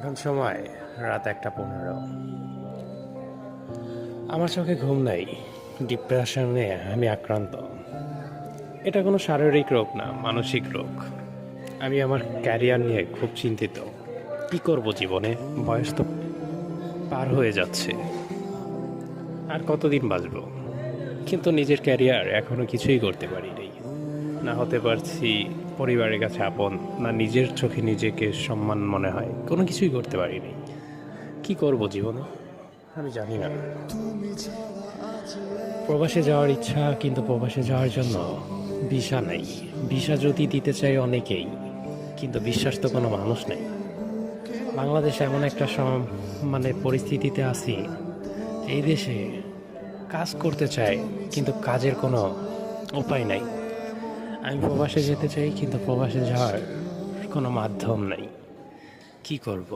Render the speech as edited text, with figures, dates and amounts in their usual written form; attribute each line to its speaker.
Speaker 1: এখন সময় রাত 1:15। আমার চোখে ঘুম নাই। ডিপ্রেশনে আমি আক্রান্ত। এটা কোনো শারীরিক রোগ না, মানসিক রোগ। আমি আমার ক্যারিয়ার নিয়ে খুব চিন্তিত। কি করব জীবনে? বয়স তো পার হয়ে যাচ্ছে, আর কতদিন বাঁচব? কিন্তু নিজের ক্যারিয়ার এখনো কিছুই করতে পারিনি। না হতে পারছি পরিবারের কাছে আপন, না নিজের চোখে নিজেকে সম্মান মনে হয়। কোনো কিছুই করতে পারিনি। কি করব জীবনে আমি জানি না। প্রবাসে যাওয়ার ইচ্ছা, কিন্তু প্রবাসে যাওয়ার জন্য ভিসা নাই। ভিসা যদি দিতে চাই অনেকেই, কিন্তু বিশ্বাস তো কোনো মানুষ নেই। বাংলাদেশে এমন একটা পরিস্থিতিতে আছি, এই দেশে কাজ করতে চাই, কিন্তু কাজের কোনো উপায় নাই। আমি প্রবাসে যেতে চাই, কিন্তু প্রবাসে যাওয়ার কোনো মাধ্যম নাই। কি করব?